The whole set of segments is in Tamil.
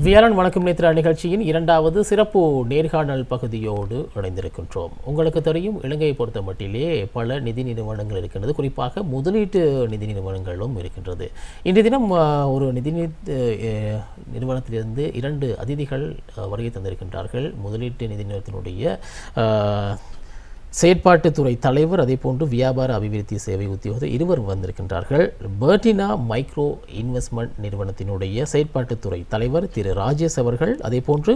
வியாழன் வணக்கம் நேத்ரா நிகழ்ச்சியின் இரண்டாவது சிறப்பு நேர்காணல் பகுதியோடு இணைந்திருக்கின்றோம். உங்களுக்கு தெரியும், இலங்கையை பொறுத்த மட்டிலே பல நிதி நிறுவனங்கள் இருக்கின்றது, குறிப்பாக முதலீட்டு நிதி நிறுவனங்களும் இருக்கின்றது. இன்றைய தினம் ஒரு நிதி நிறுவனத்திலிருந்து 2 அதிதிகள் வருகை தந்திருக்கின்றார்கள். முதலீட்டு நிதி நிறுவனத்தினுடைய செயற்பாட்டுத்துறை தலைவர், அதே போன்று வியாபார அபிவிருத்தி சேவை உத்தியோகத்தர் இருவர் வந்திருக்கின்றார்கள். பெர்டினா மைக்ரோ இன்வெஸ்ட்மெண்ட் நிறுவனத்தினுடைய செயற்பாட்டுத்துறை தலைவர் திரு ராஜேஷ் அவர்கள், அதே போன்று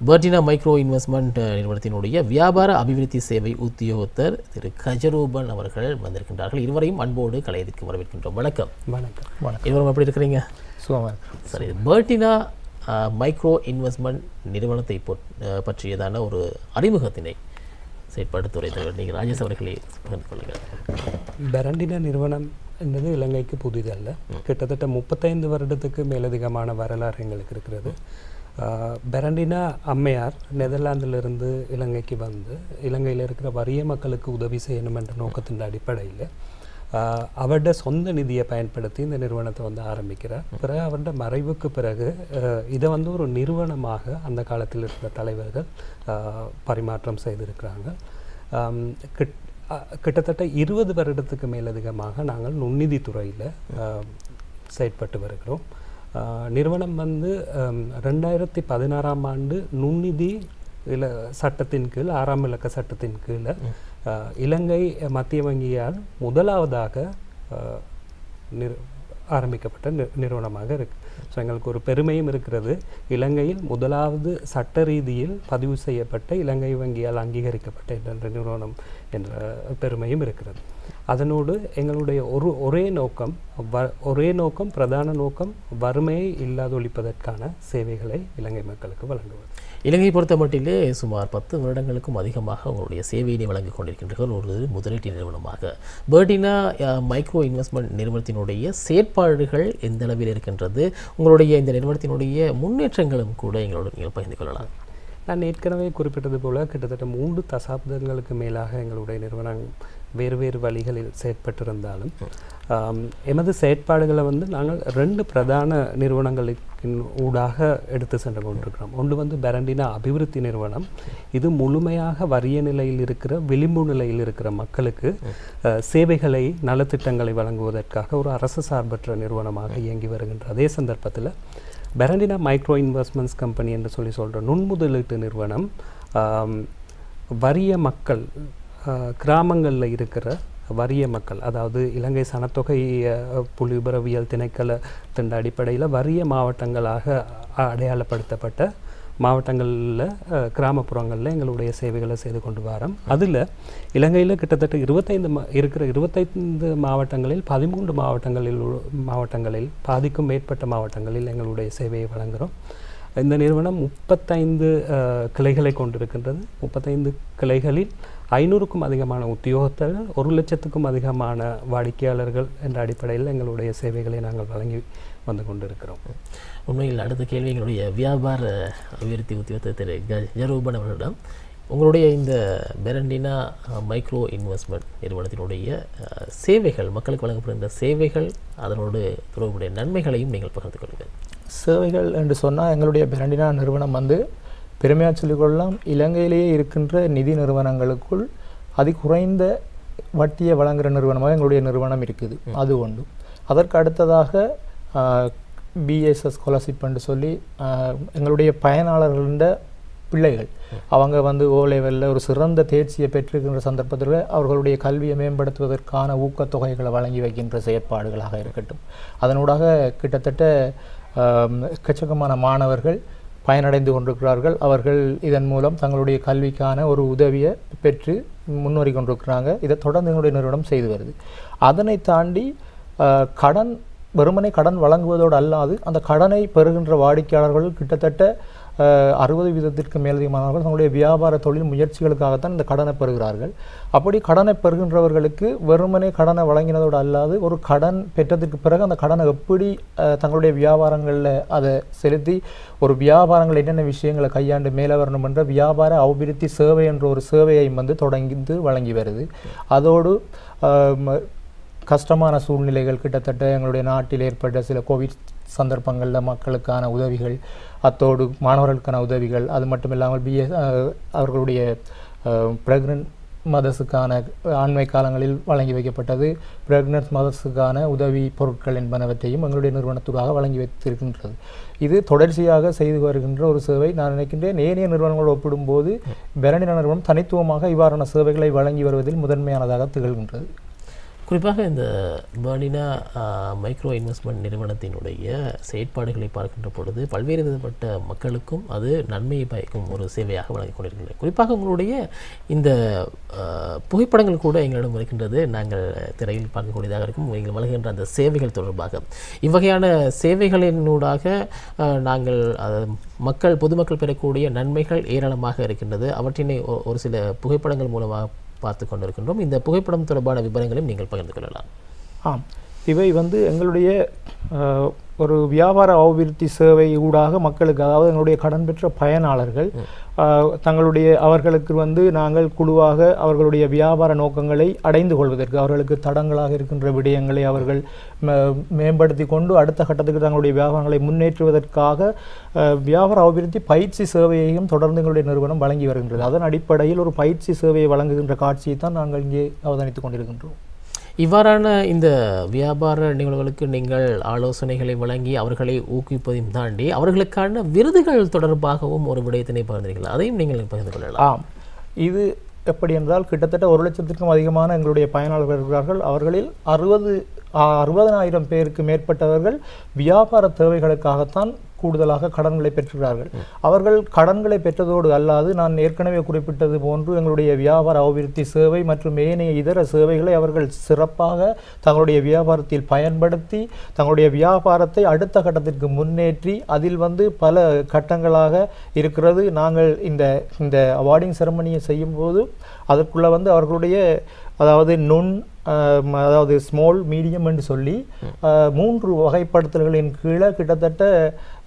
பெர்டினா மைக்ரோ இன்வெஸ்ட்மெண்ட் நிறுவனத்தினுடைய வியாபார அபிவிருத்தி சேவை உத்தியோகத்தர் திரு கஜரூபன் அவர்கள் வந்திருக்கின்றார்கள். இருவரையும் அன்போடு கலையத்திற்கு வரவேற்கின்றோம். வணக்கம். வணக்கம். இருவரும் எப்படி இருக்கிறீங்க? சரி, பெர்டினா மைக்ரோ இன்வெஸ்ட்மெண்ட் நிறுவனத்தை பற்றியதான ஒரு அறிமுகத்தினை செயற்பாட்டுத்துறை தலைவர் நீங்கள் ராஜேஷ் அவர்களே பகிர்ந்து கொள்ளுங்கள். பெரண்டினா நிறுவனம் என்பது இலங்கைக்கு புதிதல்ல. கிட்டத்தட்ட 35 வருடத்துக்கு மேலதிகமான வரலாறு எங்களுக்கு இருக்கிறது. பெரண்டினா அம்மையார் நெதர்லாந்திலிருந்து இலங்கைக்கு வந்து இலங்கையில் இருக்கிற வறிய மக்களுக்கு உதவி செய்யணும் என்ற நோக்கத்தின் அடிப்படையில் அவருடைய சொந்த நிதியை பயன்படுத்தி இந்த நிறுவனத்தை வந்து ஆரம்பிக்கிறார். பிறகு அவருடைய மறைவுக்கு பிறகு இதை வந்து ஒரு நிறுவனமாக அந்த காலத்தில் இருக்கிற தலைவர்கள் பரிமாற்றம் செய்திருக்கிறாங்க. கிட்டத்தட்ட 20 வருடத்துக்கு மேலதிகமாக நாங்கள் நுண்ணிதித்துறையில் செயற்பட்டு வருகிறோம். நிறுவனம் வந்து 2016ஆம் ஆண்டு நுண்ணிதி சட்டத்தின் கீழ் 6ஆம் இலக்க சட்டத்தின் கீழ் இலங்கை மத்திய வங்கியால் முதலாவதாக ஆரம்பிக்கப்பட்ட நிறுவனமாக இருக்கு. ஸோ எங்களுக்கு ஒரு பெருமையும் இருக்கிறது. இலங்கையில் முதலாவது சட்ட ரீதியில் பதிவு செய்யப்பட்ட இலங்கை வங்கியால் அங்கீகரிக்கப்பட்ட என்ற நிறுவனம் என்ற பெருமையும் இருக்கிறது. அதனோடு எங்களுடைய ஒரே நோக்கம் பிரதான நோக்கம் வறுமையை இல்லாதொழிப்பதற்கான சேவைகளை இலங்கை மக்களுக்கு வழங்குவது. இலங்கையை பொறுத்த மட்டிலே சுமார் 10 வருடங்களுக்கும் அதிகமாக உங்களுடைய சேவையினை வழங்கிக் கொண்டிருக்கின்றீர்கள் ஒரு முதலீட்டு நிறுவனமாக. பெர்டினா மைக்ரோ இன்வெஸ்ட்மெண்ட் நிறுவனத்தினுடைய செயற்பாடுகள் எந்த அளவில் இருக்கின்றது? உங்களுடைய இந்த நிறுவனத்தினுடைய முன்னேற்றங்களும் கூட எங்களோடு நீங்கள் பகிர்ந்து கொள்ளலாம். நான் ஏற்கனவே குறிப்பிட்டது போல கிட்டத்தட்ட 3 தசாப்தங்களுக்கு மேலாக எங்களுடைய நிறுவனம் வேறு வழிகளில் செயற்பட்டிருந்தாலும் எமது செயற்பாடுகளை வந்து நாங்கள் 2 பிரதான நிறுவனங்களின் ஊடாக எடுத்து சென்று கொண்டிருக்கிறோம். ஒன்று வந்து பெரண்டினா அபிவிருத்தி நிறுவனம். இது முழுமையாக வறிய நிலையில் இருக்கிற விளிம்பு நிலையில் இருக்கிற மக்களுக்கு சேவைகளை நலத்திட்டங்களை வழங்குவதற்காக ஒரு அரசு சார்பற்ற நிறுவனமாக இயங்கி வருகின்ற அதே சந்தர்ப்பத்தில் பெரண்டினா மைக்ரோ இன்வெஸ்ட்மெண்ட்ஸ் கம்பெனி என்று சொல்கிற நுண்முதலீட்டு நிறுவனம் வறிய மக்கள், கிராமங்களில் இருக்கிற வறிய மக்கள், அதாவது இலங்கை சனத்தொகை புள்ளிவிபரவியல் திணைக்களத்தின் அடிப்படையில் வறிய மாவட்டங்களாக அடையாளப்படுத்தப்பட்ட மாவட்டங்களில் கிராமப்புறங்களில் எங்களுடைய சேவைகளை செய்து கொண்டு வரோம். அதில் இலங்கையில் கிட்டத்தட்ட 25 மாவட்டங்களில் 13 மாவட்டங்களில் பாதிக்கும் மேற்பட்ட மாவட்டங்களில் எங்களுடைய சேவையை வழங்குகிறோம். இந்த நிறுவனம் 35 கிளைகளை கொண்டிருக்கின்றது. 35 கிளைகளில் 500க்கும் அதிகமான உத்தியோகத்தர்கள், 1 லட்சத்துக்கும் அதிகமான வாடிக்கையாளர்கள் என்ற அடிப்படையில் எங்களுடைய சேவைகளை நாங்கள் வழங்கி வந்து கொண்டிருக்கிறோம். உண்மையில் அடுத்த கேள்வி எங்களுடைய வியாபார அபிவிருத்தி உத்தியோகத்தர் திரு கஜரூபன் அவர்களிடம், உங்களுடைய இந்த பெரண்டினா மைக்ரோ இன்வெஸ்ட்மெண்ட் நிறுவனத்தினுடைய சேவைகள், மக்களுக்கு வழங்கப்படுகின்ற சேவைகள், அதனோடு தொடர்புடைய நன்மைகளையும் நீங்கள் பகிர்ந்து கொள்ளுங்கள். சேவைகள் என்று சொன்னால் எங்களுடைய பெரண்டினா நிறுவனம் வந்து பெருமையாக சொல்லிக்கொள்ளலாம், இலங்கையிலேயே இருக்கின்ற நிதி நிறுவனங்களுக்குள் குறைந்த வட்டியை வழங்குகிற நிறுவனமாக எங்களுடைய நிறுவனம் இருக்குது. அது ஒன்று. அதற்கு அடுத்ததாக பிஎஸ்எஸ் ஸ்காலர்ஷிப் என்று சொல்லி எங்களுடைய பயனாளர்கள பிள்ளைகள் அவங்க வந்து ஓ லெவலில் ஒரு சிறந்த தேர்ச்சியை பெற்றிருக்கின்ற சந்தர்ப்பத்தில் அவர்களுடைய கல்வியை மேம்படுத்துவதற்கான ஊக்கத்தொகைகளை வழங்கி வைக்கின்ற செயற்பாடுகளாக இருக்கட்டும். அதனூடாக கிட்டத்தட்ட எக்கச்சக்கமான மாணவர்கள் பயனடைந்து கொண்டிருக்கிறார்கள். அவர்கள் இதன் மூலம் தங்களுடைய கல்விக்கான ஒரு உதவியை பெற்று முன்னேறி கொண்டிருக்கிறாங்க. இதை தொடர்ந்து எங்களுடைய நிறுவனம் செய்து வருது. அதனை தாண்டி வெறுமனை கடன் வழங்குவதோடு அல்லாது அந்த கடனை பெறுகின்ற வாடிக்கையாளர்கள் கிட்டத்தட்ட 60% மேலதிகமானவர்கள் தங்களுடைய வியாபார தொழில் முயற்சிகளுக்காகத்தான் இந்த கடனை பெறுகிறார்கள். அப்படி கடனை பெறுகின்றவர்களுக்கு வெறுமனே கடனை வழங்கினதோடு அல்லாது ஒரு கடன் பெற்றதற்கு பிறகு அந்த கடனை எப்படி தங்களுடைய வியாபாரங்களில் அதை செலுத்தி ஒரு வியாபாரங்கள் என்னென்ன விஷயங்களை கையாண்டு மேலே வரணும் என்ற வியாபார அபிவிருத்தி சேவை என்ற ஒரு சேவையை வந்து தொடங்கி வழங்கி வருது. அதோடு கஷ்டமான சூழ்நிலைகள் கிட்டத்தட்ட எங்களுடைய நாட்டில் ஏற்பட்ட சில கோவிட் சந்தர்ப்பங்களில் மக்களுக்கான உதவிகள், அத்தோடு மாணவர்களுக்கான உதவிகள், அது மட்டும் இல்லாமல் அவர்களுடைய பிரெக்னன்ட் மதர்ஸுக்கான ஆண்மை காலங்களில் வழங்கி வைக்கப்பட்டது, பிரெக்னன்ட் மதர்ஸுக்கான உதவி பொருட்கள் என்பனவற்றையும் எங்களுடைய நிறுவனத்துக்காக வழங்கி வைத்திருக்கின்றது. இது தொடர்ச்சியாக செய்து வருகின்ற ஒரு சேவை. நான் நினைக்கின்றேன் ஏனைய நிறுவனங்களோடு ஒப்பிடும்போது பெரண்டினா நிறுவனம் தனித்துவமாக இவ்வாறான சேவைகளை வழங்கி வருவதில் முதன்மையானதாக திகழ்கின்றது. குறிப்பாக இந்த பெர்னினா மைக்ரோ இன்வெஸ்ட்மெண்ட் நிறுவனத்தினுடைய செயற்பாடுகளை பார்க்கின்ற பொழுது பல்வேறு விதப்பட்ட மக்களுக்கும் அது நன்மையை பயக்கும் ஒரு சேவையாக வழங்கிக் கொண்டிருக்கின்றது. குறிப்பாக உங்களுடைய இந்த புகைப்படங்கள் கூட எங்களிடம் இருக்கின்றது, நாங்கள் திரையில் பார்க்கக்கூடியதாக இருக்கும். நீங்கள் வழங்குகின்ற அந்த சேவைகள் தொடர்பாக இவ்வகையான சேவைகளினூடாக நாங்கள் பொதுமக்கள் பெறக்கூடிய நன்மைகள் ஏராளமாக இருக்கின்றது. அவற்றினை ஒரு சில புகைப்படங்கள் மூலமாக பார்த்து கொண்டிருக்கின்றோம். இந்த புகைப்படம் தொடர்பான விவரங்களையும் நீங்கள் பகிர்ந்து கொள்ளலாம். ஆம், இவை எங்களுடைய ஒரு வியாபார அபிவிருத்தி சேவை ஊடாக மக்களுக்கு, அதாவது எங்களுடைய கடன் பெற்ற பயனாளர்கள் அவர்களுக்கு நாங்கள் குழுவாக அவர்களுடைய வியாபார நோக்கங்களை அடைந்து கொள்வதற்கு, அவர்களுக்கு தடங்களாக இருக்கின்ற விடயங்களை அவர்கள் மேம்படுத்தி கொண்டு அடுத்த கட்டத்துக்கு தங்களுடைய வியாபாரங்களை முன்னேற்றுவதற்காக வியாபார அபிவிருத்தி பயிற்சி சேவையையும் தொடர்ந்து எங்களுடைய நிறுவனம் வழங்கி வருகின்றது. அதன் அடிப்படையில் ஒரு பயிற்சி சேவையை வழங்குகின்ற காட்சியை தான் நாங்கள் இங்கே அவதானித்துக் கொண்டிருக்கின்றோம். இவ்வாறான இந்த வியாபார நிகழ்வுகளுக்கு நீங்கள் ஆலோசனைகளை வழங்கி அவர்களை ஊக்குவிப்பதையும் தாண்டி அவர்களுக்கான விருதுகள் தொடர்பாகவும் ஒரு விடயத்தினை பகிர்ந்தீர்கள், அதையும் நீங்கள் பகிர்ந்து கொள்ளலாம். ஆம், இது எப்படி என்றால் கிட்டத்தட்ட 1 லட்சத்திற்கும் அதிகமான எங்களுடைய பயனாளர்கள் இருக்கிறார்கள். அவர்களில் 60,000 பேருக்கு மேற்பட்டவர்கள் வியாபார தேவைகளுக்காகத்தான் கூடுதலாக கடன்களை பெற்றுகிறார்கள். அவர்கள் கடன்களை பெற்றதோடு அல்லாது நான் ஏற்கனவே குறிப்பிட்டது போன்று எங்களுடைய வியாபார அபிவிருத்தி சேவை மற்றும் ஏனைய இதர சேவைகளை அவர்கள் சிறப்பாக தங்களுடைய வியாபாரத்தில் பயன்படுத்தி தங்களுடைய வியாபாரத்தை அடுத்த கட்டத்திற்கு முன்னேற்றி அதில் பல கட்டங்களாக இருக்கிறது. நாங்கள் இந்த அவார்டிங் செரமனியை செய்யும்போது அதற்குள்ள அவர்களுடைய அதாவது ஸ்மால் மீடியம் என்று சொல்லி 3 வகைப்படுத்தல்களின் கீழே கிட்டத்தட்ட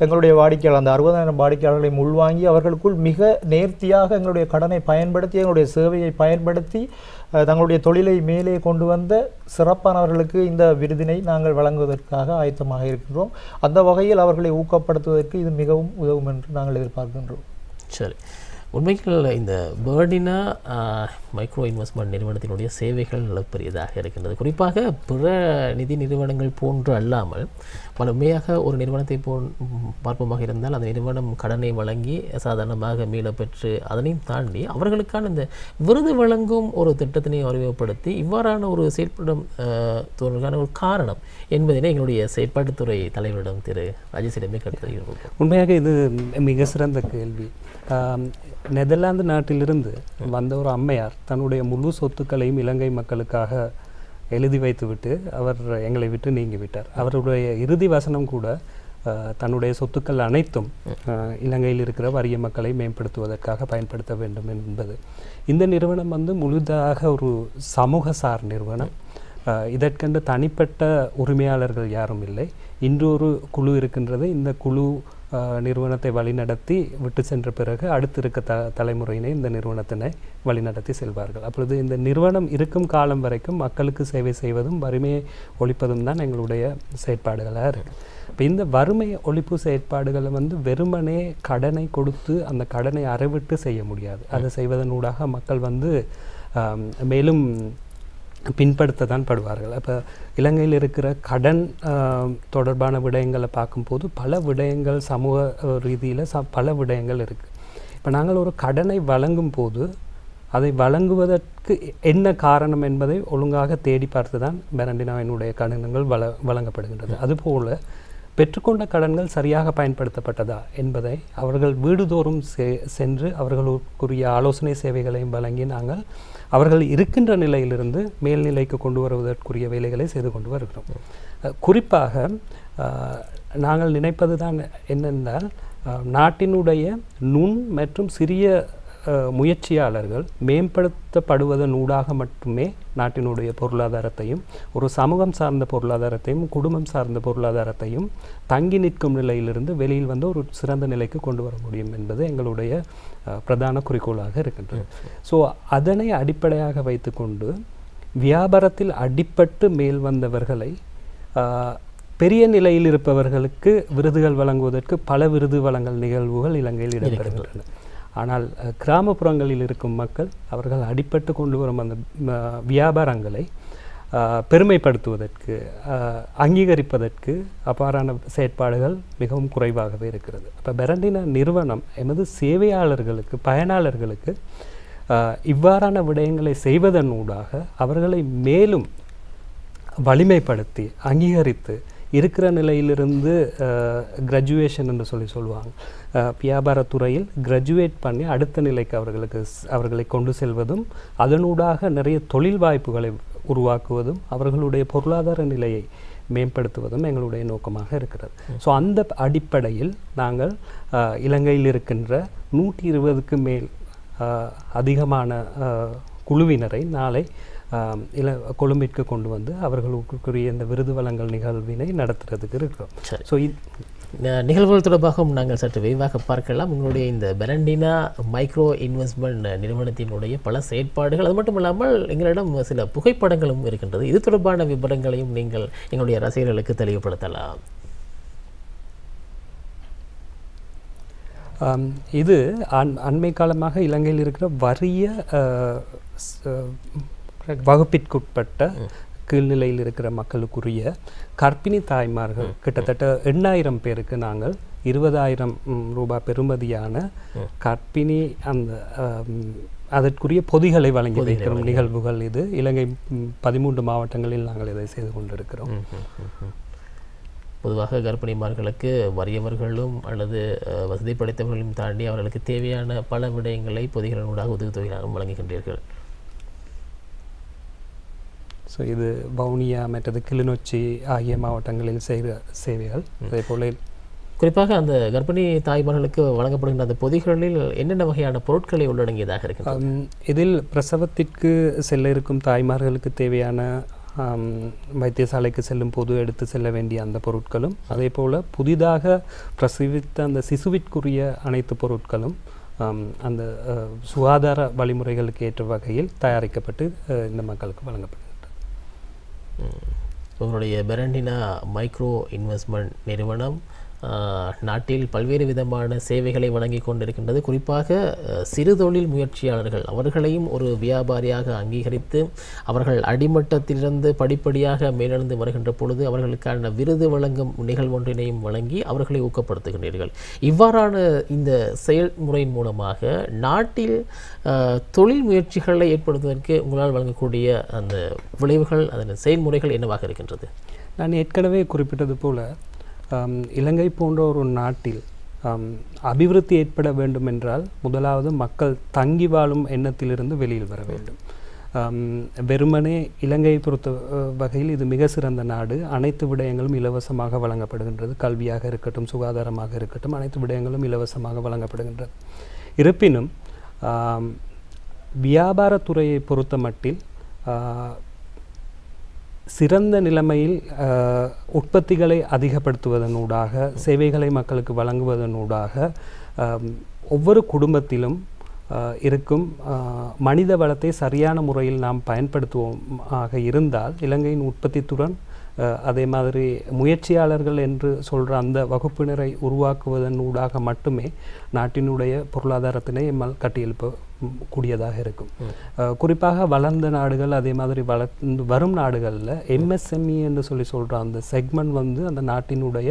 எங்களுடைய வாடிக்கையாளர் அந்த 60,000 வாடிக்கையாளர்களை உள்வாங்கி அவர்களுக்குள் மிக நேர்த்தியாக எங்களுடைய கடனை பயன்படுத்தி எங்களுடைய சேவையை பயன்படுத்தி தங்களுடைய தொழிலை மேலே கொண்டு வந்த சிறப்பானவர்களுக்கு இந்த விருதினை நாங்கள் வழங்குவதற்காக ஆயத்தமாக இருக்கின்றோம். அந்த வகையில் அவர்களை ஊக்கப்படுத்துவதற்கு இது மிகவும் உதவும் என்று நாங்கள் எதிர்பார்க்கின்றோம். சரி, உண்மையில் இந்த பெர்னினா மைக்ரோ இன்வெஸ்ட்மெண்ட் நிறுவனத்தினுடைய சேவைகள் பெரியதாக இருக்கின்றது. குறிப்பாக பிற நிதி நிறுவனங்கள் போன்று அல்லாமல் வலிமையாக ஒரு நிறுவனத்தை பார்ப்போமாக இருந்தால் அந்த நிறுவனம் கடனை வழங்கி சாதாரணமாக மீள பெற்று அதனையும் தாண்டி அவர்களுக்கான இந்த விருது வழங்கும் ஒரு திட்டத்தினை அறிமுகப்படுத்தி இவ்வாறான ஒரு செயல்படும் தோன்றுக்கான ஒரு காரணம் என்பதனை எங்களுடைய செயற்பாட்டுத்துறை தலைவரிடம் திரு ராஜேஷிடமே கேட்டு. உண்மையாக இது மிக சிறந்த கேள்வி. நெதர்லாந்து நாட்டிலிருந்து வந்த ஒரு அம்மையார் தன்னுடைய முழு சொத்துக்களையும் இலங்கை மக்களுக்காக எழுதி வைத்துவிட்டு அவர் எங்களை விட்டு நீங்கிவிட்டார். அவருடைய இறுதி வசனம் கூட தன்னுடைய சொத்துக்கள் அனைத்தும் இலங்கையில் இருக்கிற வறிய மக்களை மேம்படுத்துவதற்காக பயன்படுத்த வேண்டும் என்பது. இந்த நிறுவனம் முழுதாக ஒரு சமூக சார் நிறுவனம். இதற்கென்று தனிப்பட்ட உரிமையாளர்கள் யாரும் இல்லை. இன்று ஒரு குழு இருக்கின்றது. இந்த குழு நிறுவனத்தை வழிநடத்தி விட்டு சென்ற பிறகு அடுத்து இருக்க தலைமுறையினை இந்த நிறுவனத்தினை வழிநடத்தி செல்வார்கள். அப்பொழுது இந்த நிறுவனம் இருக்கும் காலம் வரைக்கும் மக்களுக்கு சேவை செய்வதும் வறுமையை ஒழிப்பதும் தான் எங்களுடைய செயற்பாடுகளாக இருக்குது. இப்போ இந்த வறுமை ஒழிப்பு செயற்பாடுகளை வெறுமனே கடனை கொடுத்து அந்த கடனை அறவிட்டு செய்ய முடியாது. அதை செய்வதனூடாக மக்கள் மேலும் பின்படுத்தத்தான் படுவார்கள். அப்போ இலங்கையில் இருக்கிற கடன் தொடர்பான விடயங்களை பார்க்கும்போது பல விடயங்கள் சமூக ரீதியில் பல விடயங்கள் இருக்குது. இப்போ நாங்கள் ஒரு கடனை வழங்கும் போது அதை வழங்குவதற்கு என்ன காரணம் என்பதை ஒழுங்காக தேடி பார்த்து தான் பெரண்டினாவினுடைய கடன்கள் வழங்கப்படுகின்றது. அதுபோல் பெற்றுக்கொண்ட கடன்கள் சரியாக பயன்படுத்தப்பட்டதா என்பதை அவர்கள் வீடுதோறும் சென்று அவர்களுக்குரிய ஆலோசனை சேவைகளையும் வழங்கி நாங்கள் அவர்கள் இருக்கின்ற நிலையிலிருந்து மேல்நிலைக்கு கொண்டு வருவதற்குரிய வேலைகளை செய்து கொண்டு வருகிறோம். குறிப்பாக நாங்கள் நினைப்பது தான் என்னென்றால் நாட்டினுடைய நுண் மற்றும் சிறிய முயற்சியாளர்கள் மேம்படுத்தப்படுவதனூடாக மட்டுமே நாட்டினுடைய பொருளாதாரத்தையும் ஒரு சமூகம் சார்ந்த பொருளாதாரத்தையும் குடும்பம் சார்ந்த பொருளாதாரத்தையும் தங்கி நிற்கும் நிலையிலிருந்து வெளியில் ஒரு சிறந்த நிலைக்கு கொண்டு வர முடியும் என்பது எங்களுடைய பிரதான குறிக்கோளாக இருக்கின்றது. ஸோ அதனை அடிப்படையாக வைத்துக்கொண்டு வியாபாரத்தில் அடிப்பட்டு மேல் வந்தவர்களை பெரிய நிலையில் இருப்பவர்களுக்கு விருதுகள் வழங்குவதற்கு பல விருது வழங்கல் நிகழ்வுகள் இலங்கையில் இடம்பெறுகின்றன. ஆனால் கிராமப்புறங்களில் இருக்கும் மக்கள் அவர்கள் அடிபட்டு கொண்டு வரும் அந்த வியாபாரங்களை பெருமைப்படுத்துவதற்கு அங்கீகரிப்பதற்கு அவ்வாறான செயற்பாடுகள் மிகவும் குறைவாகவே இருக்கிறது. அப்போ பெரண்டினா நிறுவனம் எமது சேவையாளர்களுக்கு பயனாளர்களுக்கு இவ்வாறான விடயங்களை செய்வதன் ஊடாக அவர்களை மேலும் வலிமைப்படுத்தி அங்கீகரித்து இருக்கிற நிலையிலிருந்து கிராஜுவேஷன் என்று சொல்லுவாங்க, வியாபாரத்துறையில் கிராஜுவேட் பண்ணி அடுத்த நிலைக்கு அவர்களை கொண்டு செல்வதும் அதனூடாக நிறைய தொழில் வாய்ப்புகளை உருவாக்குவதும் அவர்களுடைய பொருளாதார நிலையை மேம்படுத்துவதும் எங்களுடைய நோக்கமாக இருக்கிறது. ஸோ அந்த அடிப்படையில் நாங்கள் இலங்கையில் இருக்கின்ற 120க்கு மேல் அதிகமான குழுவினரை நாளை கொழும்பிற்கு கொண்டு வந்து அவர்களுக்குரிய இந்த விருது வழங்கல் நிகழ்வினை நடத்துறதுக்கு இருக்கிறோம். ஸோ நிகழ்வுகள் தொடர்பாகவும் நாங்கள் சற்று விரிவாக பார்க்கலாம். உங்களுடைய இந்த பெரண்டினா மைக்ரோ இன்வெஸ்ட்மெண்ட் நிறுவனத்தினுடைய பல செயற்பாடுகள், அது மட்டும் இல்லாமல் எங்களிடம் சில புகைப்படங்களும் இருக்கின்றது. இது தொடர்பான விவரங்களையும் நீங்கள் எங்களுடைய ரசிகர்களுக்கு தெளிவுபடுத்தலாம். இது அண்மை காலமாக இலங்கையில் இருக்கிற வறிய வகுப்பிற்குட்பட்ட கீழ்நிலையில் இருக்கிற மக்களுக்குரிய கர்ப்பிணி தாய்மார்கள் கிட்டத்தட்ட 8,000 பேருக்கு நாங்கள் 20,000 ரூபாய் பெறுமதியான கர்ப்பிணி அந்த அதற்குரிய பொதிகளை வழங்கி வைக்கிற நிகழ்வுகள் இது. இலங்கை 13 மாவட்டங்களில் நாங்கள் இதை செய்து கொண்டிருக்கிறோம். பொதுவாக கர்ப்பிணிமார்களுக்கு வறியவர்களும் அல்லது வசதி படைத்தவர்களையும் தாண்டி அவர்களுக்கு தேவையான பல விடயங்களை பொதிகளினூடாக உதவித்தொகையாக வழங்குகின்றீர்கள். ஸோ இது வவுனியா மற்றது கிளிநொச்சி ஆகிய மாவட்டங்களில் செய்கிற சேவைகள். அதே போல் குறிப்பாக அந்த கர்ப்பிணி தாய்மார்களுக்கு வழங்கப்படுகின்ற அந்த பொதிகளில் என்னென்ன வகையான பொருட்களை உள்ளடங்கியதாக இருக்கிறது? இதில் பிரசவத்திற்கு செல்ல இருக்கும் தாய்மார்களுக்கு தேவையான வைத்தியசாலைக்கு செல்லும் போது எடுத்து செல்ல வேண்டிய அந்த பொருட்களும், அதே போல் புதிதாக பிரசவித்த அந்த சிசுவிற்குரிய அனைத்து பொருட்களும் அந்த சுகாதார வழிமுறைகளுக்கு ஏற்ற வகையில் தயாரிக்கப்பட்டு இந்த மக்களுக்கு வழங்கப்படுகிறது. உங்களுடைய பெரண்டினா மைக்ரோ இன்வெஸ்ட்மெண்ட் நிறுவனம் நாட்டில் பல்வேறு விதமான சேவைகளை வழங்கி கொண்டிருக்கின்றது. குறிப்பாக சிறு தொழில் முயற்சியாளர்கள் அவர்களையும் ஒரு வியாபாரியாக அங்கீகரித்து அவர்கள் அடிமட்டத்திலிருந்து படிப்படியாக மேலெழுந்து வருகின்ற பொழுது அவர்களுக்கான விருது வழங்கும் நிகழ்வொன்றினையும் வழங்கி அவர்களை ஊக்கப்படுத்துகின்றீர்கள். இவ்வாறான இந்த செயல்முறையின் மூலமாக நாட்டில் தொழில் முயற்சிகளை ஏற்படுத்துவதற்கு உங்களால் வழங்கக்கூடிய அந்த விளைவுகள், அதன் செயல்முறைகள் என்னவாக இருக்கின்றது? நான் ஏற்கனவே குறிப்பிட்டது போல இலங்கை போன்ற ஒரு நாட்டில் அபிவிருத்தி ஏற்பட வேண்டும் என்றால் முதலாவது மக்கள் தங்கி வாழும் எண்ணத்திலிருந்து வெளியில் வர வேண்டும். வெறுமனே இலங்கையை பொறுத்த வகையில் இது மிக சிறந்த நாடு. அனைத்து விடயங்களும் இலவசமாக வழங்கப்படுகின்றது. கல்வியாக இருக்கட்டும், சுகாதாரமாக இருக்கட்டும், அனைத்து விடயங்களும் இலவசமாக வழங்கப்படுகின்றது. இருப்பினும் வியாபாரத்துறையை பொறுத்த மட்டில் சிறந்த நிலைமையில் உற்பத்திகளை அதிகப்படுத்துவதனூடாக, சேவைகளை மக்களுக்கு வழங்குவதனூடாக ஒவ்வொரு குடும்பத்திலும் இருக்கும் மனித வளத்தை சரியான முறையில் நாம் பயன்படுத்துவோமாக இருந்தால் இலங்கையின் உற்பத்தித்துடன் அதே மாதிரி முயற்சியாளர்கள் என்று சொல்கிற அந்த வகுப்பினரை உருவாக்குவதன் ஊடாக மட்டுமே நாட்டினுடைய பொருளாதாரத்தினை எம்மால் கட்டியெழுப்ப கூடியதாக இருக்கும். குறிப்பாக வளர்ந்த நாடுகள் அதே மாதிரி வளர்ந்து வரும் நாடுகளில் எம்எஸ்எம்இ என்று சொல்கிற அந்த செக்மெண்ட் அந்த நாட்டினுடைய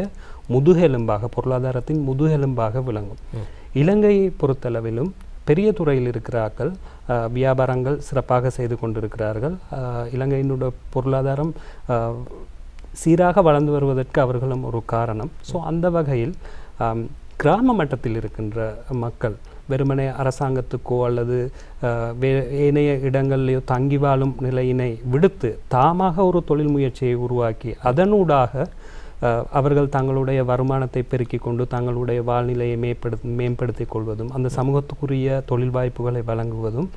முதுகெலும்பாக, பொருளாதாரத்தின் முதுகெலும்பாக விளங்கும். இலங்கையை பொறுத்தளவிலும் பெரிய துறையில் இருக்கிறார்கள், வியாபாரங்கள் சிறப்பாக செய்து கொண்டிருக்கிறார்கள். இலங்கையினுடைய பொருளாதாரம் சீராக வளர்ந்து வருவதற்கு அவர்களும் ஒரு காரணம். ஸோ அந்த வகையில் கிராம மட்டத்தில் இருக்கின்ற மக்கள் வெறுமனே அரசாங்கத்துக்கோ அல்லது ஏனைய இடங்களிலேயோ தங்கி வாழும் நிலையினை விடுத்து தாமாக ஒரு தொழில் முயற்சியை உருவாக்கி அதனூடாக அவர்கள் தங்களுடைய வருமானத்தை பெருக்கிக் கொண்டு தங்களுடைய வாழ்நிலையை மேம்படுத்திக் கொள்வதும் அந்த சமூகத்துக்குரிய தொழில் வாய்ப்புகளை வழங்குவதும்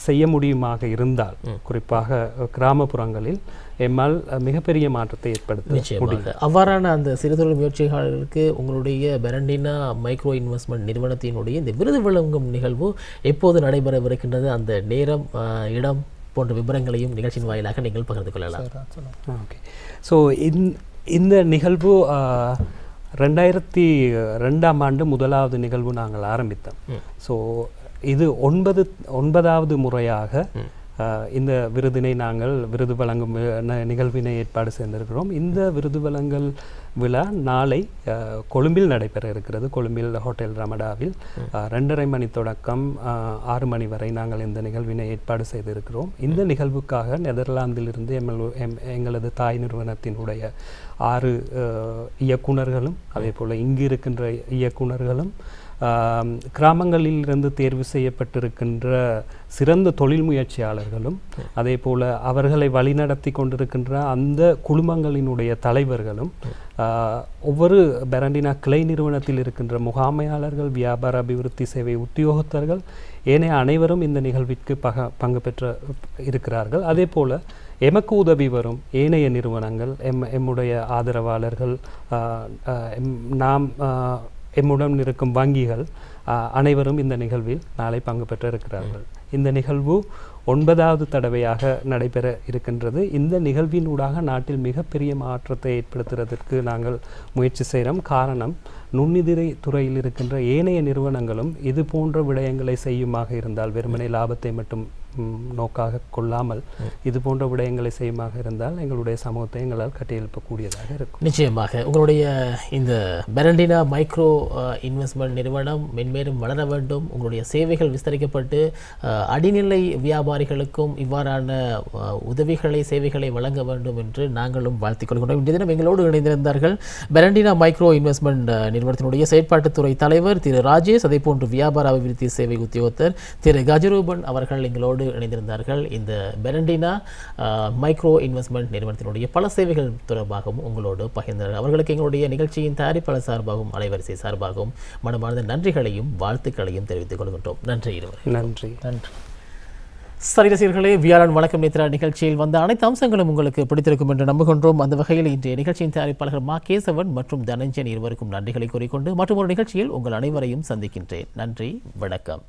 செய்ய முடியுமாக இருந்தால் குறிப்பாக கிராமப்புறங்களில் எம்மால் மிகப்பெரிய மாற்றத்தை ஏற்படுத்த முடியும். அவ்வாறான அந்த சிறுதொழில் முயற்சிகளுக்கு உங்களுடைய பெரண்டினா மைக்ரோ இன்வெஸ்ட்மெண்ட் நிறுவனத்தினுடைய இந்த விருது வழங்கும் நிகழ்வு எப்போது நடைபெறவிருக்கின்றது, அந்த நேரம், இடம் போன்ற விவரங்களையும் நிகழ்ச்சியின் வாயிலாக நீங்கள் பகிர்ந்து கொள்ளலாம். ஓகே. ஸோ இந்த நிகழ்வு 2002ஆம் ஆண்டு முதலாவது நிகழ்வு நாங்கள் ஆரம்பித்தோம். ஸோ இது 9வது முறையாக இந்த விருதினை நாங்கள் விருது வழங்கும் நிகழ்வினை ஏற்பாடு செய்திருக்கிறோம். இந்த விருது வழங்கல் விழா நாளை கொழும்பில் நடைபெற இருக்கிறது. கொழும்பில் ஹோட்டல் ரமடாவில் 2:30 மணி தொடக்கம் 6 மணி வரை நாங்கள் இந்த நிகழ்வினை ஏற்பாடு செய்திருக்கிறோம். இந்த நிகழ்வுக்காக நெதர்லாந்திலிருந்து எங்களது தாய் நிறுவனத்தினுடைய 6 இயக்குனர்களும் அதே போல் இங்கு இருக்கின்ற இயக்குனர்களும் கிராமங்களிலிருந்து தேர்வு செய்யப்பட்டிருக்கின்ற சிறந்த தொழில் முயற்சியாளர்களும் அதே போல் அவர்களை வழிநடத்தி கொண்டிருக்கின்ற அந்த குழுமங்களினுடைய தலைவர்களும் ஒவ்வொரு பெரண்டினா கிளை நிறுவனத்தில் இருக்கின்ற முகாமையாளர்கள், வியாபார அபிவிருத்தி சேவை உத்தியோகத்தர்கள், ஏனைய அனைவரும் இந்த நிகழ்விற்கு பங்கு பெற்று இருக்கிறார்கள். அதே போல் எமக்கு உதவி வரும் ஏனைய நிறுவனங்கள், எம்முடைய ஆதரவாளர்கள், நாம் எம்முடன் இருக்கும் வங்கிகள் அனைவரும் இந்த நிகழ்வில் நாளை பங்கு பெற்று இருக்கிறார்கள். இந்த நிகழ்வு 9வது தடவையாக நடைபெற இருக்கின்றது. இந்த நிகழ்வினூடாக நாட்டில் மிகப்பெரிய மாற்றத்தை ஏற்படுத்துவதற்கு நாங்கள் முயற்சி செய்கிறோம். காரணம், நுண்ணிதிரை துறையில் இருக்கின்ற ஏனைய நிறுவனங்களும் இது போன்ற விடயங்களை செய்யுமாக இருந்தால், வெறுமனை லாபத்தை மட்டும் நோக்காக கொள்ளாமல் இது போன்ற விடயங்களை செய்யுமாக இருந்தால் எங்களுடைய சமூகத்தை எங்களால் கட்டியெழுப்பக்கூடியதாக இருக்கும். நிச்சயமாக உங்களுடைய இந்த பெரண்டினா மைக்ரோ இன்வெஸ்ட்மெண்ட் நிறுவனம் மென்மேலும் வளர வேண்டும், உங்களுடைய சேவைகள் விஸ்தரிக்கப்பட்டு அடிநிலை வியாபாரிகளுக்கும் இவ்வாறான உதவிகளை சேவைகளை வழங்க வேண்டும் என்று நாங்களும் வாழ்த்திக் கொள்கிறோம். இன்றைய தினம் எங்களோடு இணைந்திருந்தார்கள் பெரண்டினா மைக்ரோ இன்வெஸ்ட்மெண்ட் நிறுவனத்தினுடைய செயற்பாட்டுத்துறை தலைவர் திரு ராஜேஷ், அதே போன்று வியாபார அபிவிருத்தி சேவை உத்தியோகத்தர் திரு கஜரூபன் அவர்கள் எங்களோடு இணைந்திருந்தார்கள். இந்த பெரண்டினா மைக்ரோ இன்வெஸ்ட்மெண்ட் நிறுவனத்தினுடைய பல சேவைகள் தொடர்பாகவும் உங்களோடு பகிர்ந்தார்கள். அவர்களுக்கு எங்களுடைய நிகழ்ச்சியின் தயாரிப்பாளர் சார்பாகவும் அலைவரிசை சார்பாகவும் மனமார்ந்த நன்றிகளையும் வாழ்த்துக்களையும் தெரிவித்துக் கொள்கின்றோம். நன்றி இருவரும். நன்றி. நன்றி. சரி ரசிகர்களே, வியாழன் வணக்கம் நேத்ரா நிகழ்ச்சியில் வந்த அனைத்து அம்சங்களும் உங்களுக்கு பிடித்திருக்கும் என்று நம்புகின்றோம். அந்த வகையில் இன்றைய நிகழ்ச்சியின் தயாரிப்பாளர்கள் மா கேசவன் மற்றும் தனஞ்சன் இருவருக்கும் நன்றிகளை கூறிக்கொண்டு மற்றும் ஒரு நிகழ்ச்சியில் உங்கள் அனைவரையும் சந்திக்கின்றேன். நன்றி, வணக்கம்.